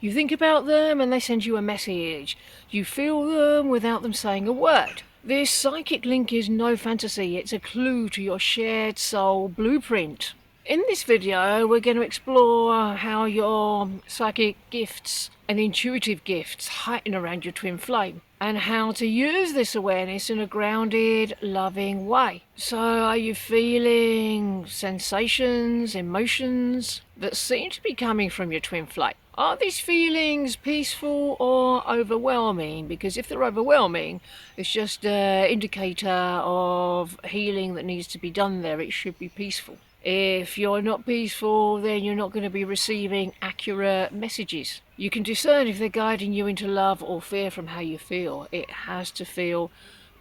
You think about them and they send you a message. You feel them without them saying a word. This psychic link is no fantasy, it's a clue to your shared soul blueprint. In this video, we're going to explore how your psychic gifts and intuitive gifts heighten around your twin flame, and how to use this awareness in a grounded, loving way. So, are you feeling sensations, emotions that seem to be coming from your twin flame? Are these feelings peaceful or overwhelming? Because if they're overwhelming, it's just an indicator of healing that needs to be done there. It should be peaceful. If you're not peaceful, then you're not going to be receiving accurate messages. You can discern if they're guiding you into love or fear from how you feel. It has to feel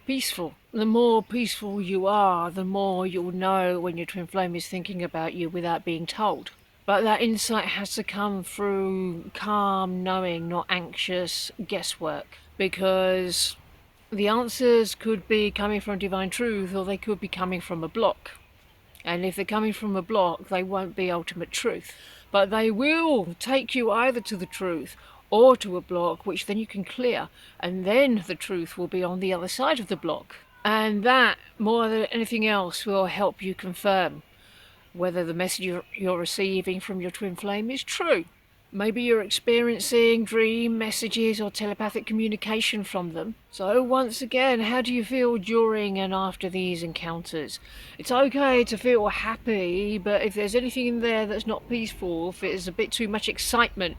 peaceful. The more peaceful you are, the more you'll know when your twin flame is thinking about you without being told. But that insight has to come through calm knowing, not anxious guesswork. Because the answers could be coming from divine truth, or they could be coming from a block. And if they're coming from a block, they won't be ultimate truth. But they will take you either to the truth or to a block, which then you can clear. And then the truth will be on the other side of the block. And that, more than anything else, will help you confirm whether the message you're receiving from your twin flame is true. Maybe you're experiencing dream messages or telepathic communication from them. So once again, how do you feel during and after these encounters? It's okay to feel happy, but if there's anything in there that's not peaceful, if it's a bit too much excitement,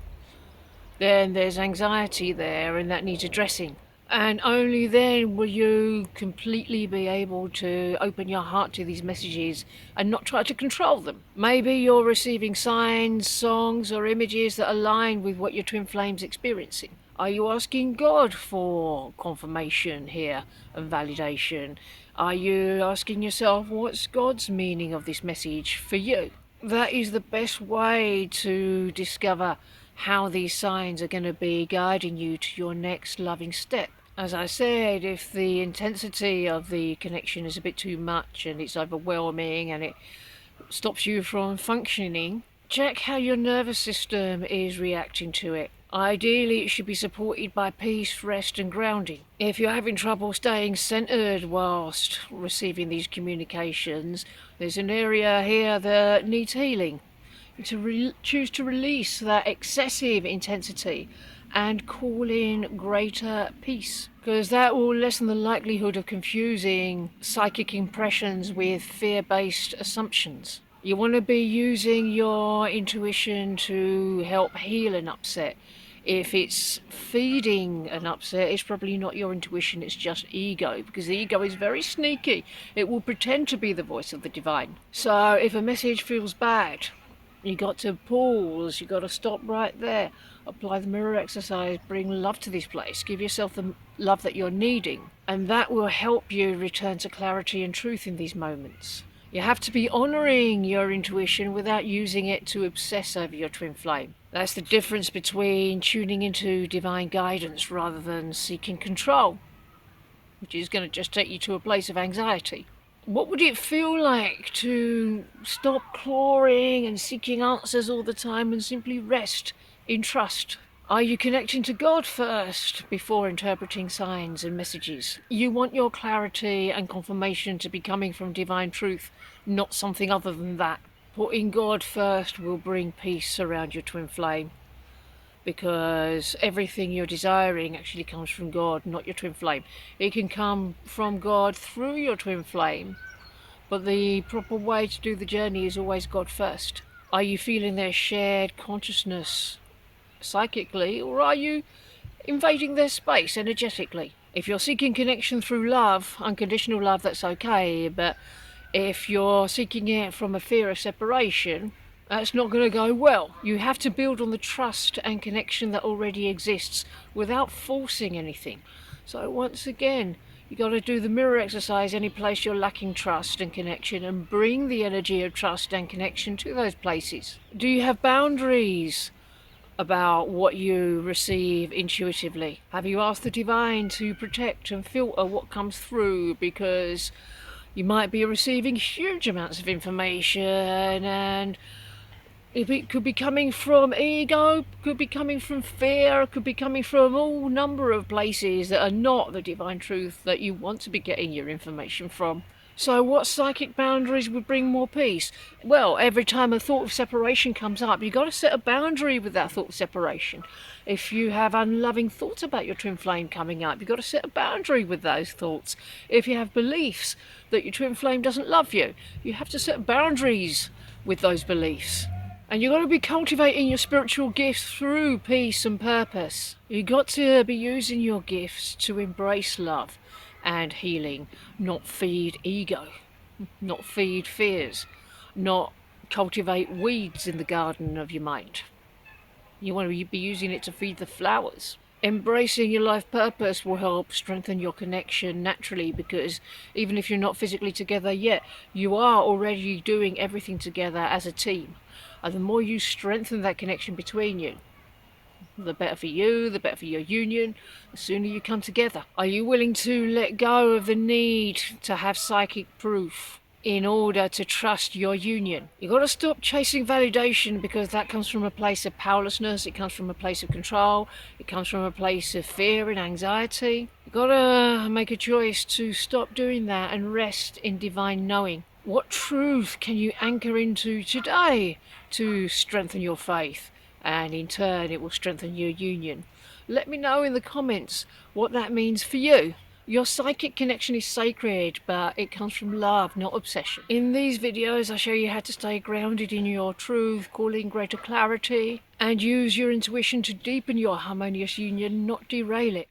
then there's anxiety there and that needs addressing. And only then will you completely be able to open your heart to these messages and not try to control them. Maybe you're receiving signs, songs, or images that align with what your twin flame's experiencing. Are you asking God for confirmation here and validation? Are you asking yourself, what's God's meaning of this message for you? That is the best way to discover how these signs are going to be guiding you to your next loving step. As I said, if the intensity of the connection is a bit too much and it's overwhelming and it stops you from functioning, check how your nervous system is reacting to it. Ideally, it should be supported by peace, rest and grounding. If you're having trouble staying centered whilst receiving these communications, there's an area here that needs healing. To choose to release that excessive intensity and call in greater peace, because that will lessen the likelihood of confusing psychic impressions with fear-based assumptions. You want to be using your intuition to help heal an upset. If it's feeding an upset, it's probably not your intuition, it's just ego, because the ego is very sneaky. It will pretend to be the voice of the divine. So if a message feels bad, you got to pause, you got to stop right there, apply the mirror exercise, bring love to this place, give yourself the love that you're needing, and that will help you return to clarity and truth in these moments. You have to be honouring your intuition without using it to obsess over your twin flame. That's the difference between tuning into divine guidance rather than seeking control, which is going to just take you to a place of anxiety. What would it feel like to stop clawing and seeking answers all the time and simply rest in trust? Are you connecting to God first before interpreting signs and messages? You want your clarity and confirmation to be coming from divine truth, not something other than that. Putting God first will bring peace around your twin flame, because everything you're desiring actually comes from God, not your twin flame. It can come from God through your twin flame, but the proper way to do the journey is always God first. Are you feeling their shared consciousness psychically, or are you invading their space energetically? If you're seeking connection through love, unconditional love, that's okay, but if you're seeking it from a fear of separation, that's not going to go well. You have to build on the trust and connection that already exists without forcing anything. So once again, you got to do the mirror exercise any place you're lacking trust and connection, and bring the energy of trust and connection to those places. Do you have boundaries about what you receive intuitively? Have you asked the divine to protect and filter what comes through? Because you might be receiving huge amounts of information and It could be coming from ego, could be coming from fear, could be coming from all number of places that are not the divine truth that you want to be getting your information from. So what psychic boundaries would bring more peace? Well, every time a thought of separation comes up, you've got to set a boundary with that thought of separation. If you have unloving thoughts about your twin flame coming up, you've got to set a boundary with those thoughts. If you have beliefs that your twin flame doesn't love you, you have to set boundaries with those beliefs. And you've got to be cultivating your spiritual gifts through peace and purpose. You've got to be using your gifts to embrace love and healing, not feed ego, not feed fears, not cultivate weeds in the garden of your mind. You want to be using it to feed the flowers. Embracing your life purpose will help strengthen your connection naturally, because even if you're not physically together yet, you are already doing everything together as a team. And the more you strengthen that connection between you, the better for you, the better for your union, the sooner you come together. Are you willing to let go of the need to have psychic proof in order to trust your union? You've got to stop chasing validation, because that comes from a place of powerlessness, it comes from a place of control, it comes from a place of fear and anxiety. You've got to make a choice to stop doing that and rest in divine knowing. What truth can you anchor into today to strengthen your faith? And in turn, it will strengthen your union. Let me know in the comments what that means for you. Your psychic connection is sacred, but it comes from love, not obsession. In these videos, I show you how to stay grounded in your truth, call in greater clarity, and use your intuition to deepen your harmonious union, not derail it.